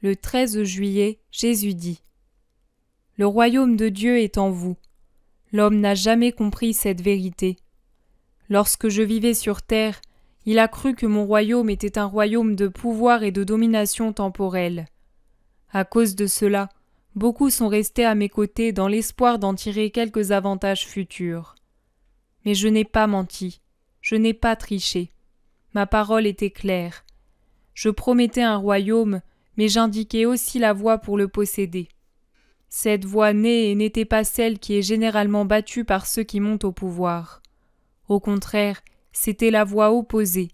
Le 13 juillet, Jésus dit : « Le royaume de Dieu est en vous. L'homme n'a jamais compris cette vérité. Lorsque je vivais sur terre, il a cru que mon royaume était un royaume de pouvoir et de domination temporelle. À cause de cela, beaucoup sont restés à mes côtés dans l'espoir d'en tirer quelques avantages futurs. Mais je n'ai pas menti, je n'ai pas triché. Ma parole était claire. Je promettais un royaume, mais j'indiquais aussi la voie pour le posséder. Cette voie née et n'était pas celle qui est généralement battue par ceux qui montent au pouvoir. Au contraire, c'était la voie opposée.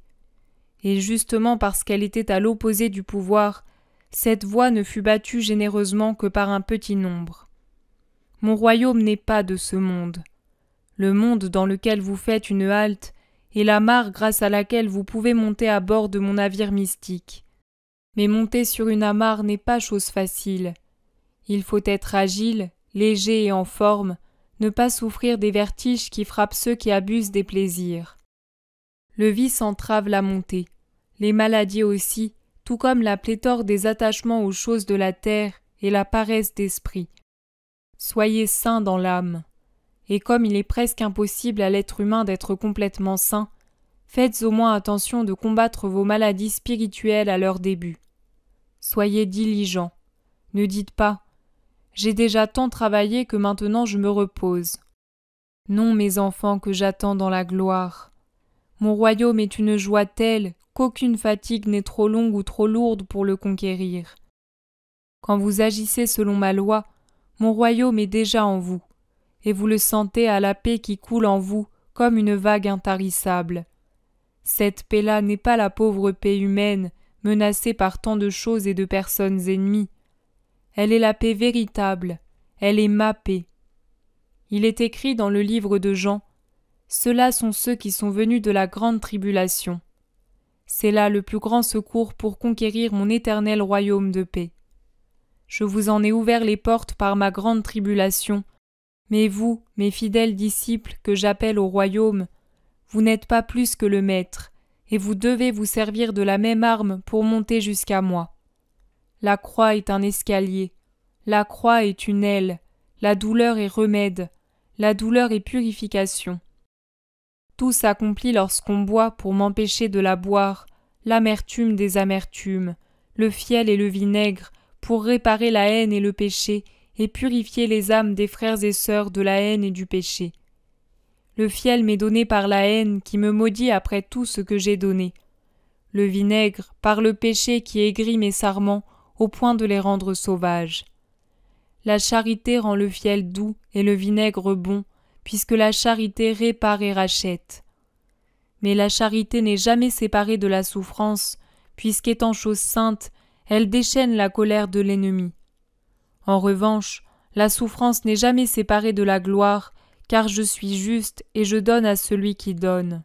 Et justement parce qu'elle était à l'opposé du pouvoir, cette voie ne fut battue généreusement que par un petit nombre. Mon royaume n'est pas de ce monde. Le monde dans lequel vous faites une halte est la mare grâce à laquelle vous pouvez monter à bord de mon navire mystique. Mais monter sur une amarre n'est pas chose facile. Il faut être agile, léger et en forme, ne pas souffrir des vertiges qui frappent ceux qui abusent des plaisirs. Le vice entrave la montée, les maladies aussi, tout comme la pléthore des attachements aux choses de la terre et la paresse d'esprit. Soyez saints dans l'âme. Et comme il est presque impossible à l'être humain d'être complètement sain, faites au moins attention de combattre vos maladies spirituelles à leur début. Soyez diligents. Ne dites pas « J'ai déjà tant travaillé que maintenant je me repose ». Non, mes enfants, que j'attends dans la gloire. Mon royaume est une joie telle qu'aucune fatigue n'est trop longue ou trop lourde pour le conquérir. Quand vous agissez selon ma loi, mon royaume est déjà en vous, et vous le sentez à la paix qui coule en vous comme une vague intarissable. Cette paix-là n'est pas la pauvre paix humaine, menacée par tant de choses et de personnes ennemies. Elle est la paix véritable, elle est ma paix. Il est écrit dans le livre de Jean : « Ceux-là sont ceux qui sont venus de la grande tribulation. » C'est là le plus grand secours pour conquérir mon éternel royaume de paix. Je vous en ai ouvert les portes par ma grande tribulation, mais vous, mes fidèles disciples que j'appelle au royaume, vous n'êtes pas plus que le Maître, et vous devez vous servir de la même arme pour monter jusqu'à moi. La croix est un escalier, la croix est une aile, la douleur est remède, la douleur est purification. Tout s'accomplit lorsqu'on boit pour m'empêcher de la boire, l'amertume des amertumes, le fiel et le vinaigre, pour réparer la haine et le péché, et purifier les âmes des frères et sœurs de la haine et du péché. Le fiel m'est donné par la haine qui me maudit après tout ce que j'ai donné. Le vinaigre par le péché qui aigrit mes sarments au point de les rendre sauvages. La charité rend le fiel doux et le vinaigre bon, puisque la charité répare et rachète. Mais la charité n'est jamais séparée de la souffrance, puisqu'étant chose sainte, elle déchaîne la colère de l'ennemi. En revanche, la souffrance n'est jamais séparée de la gloire, car je suis juste et je donne à celui qui donne.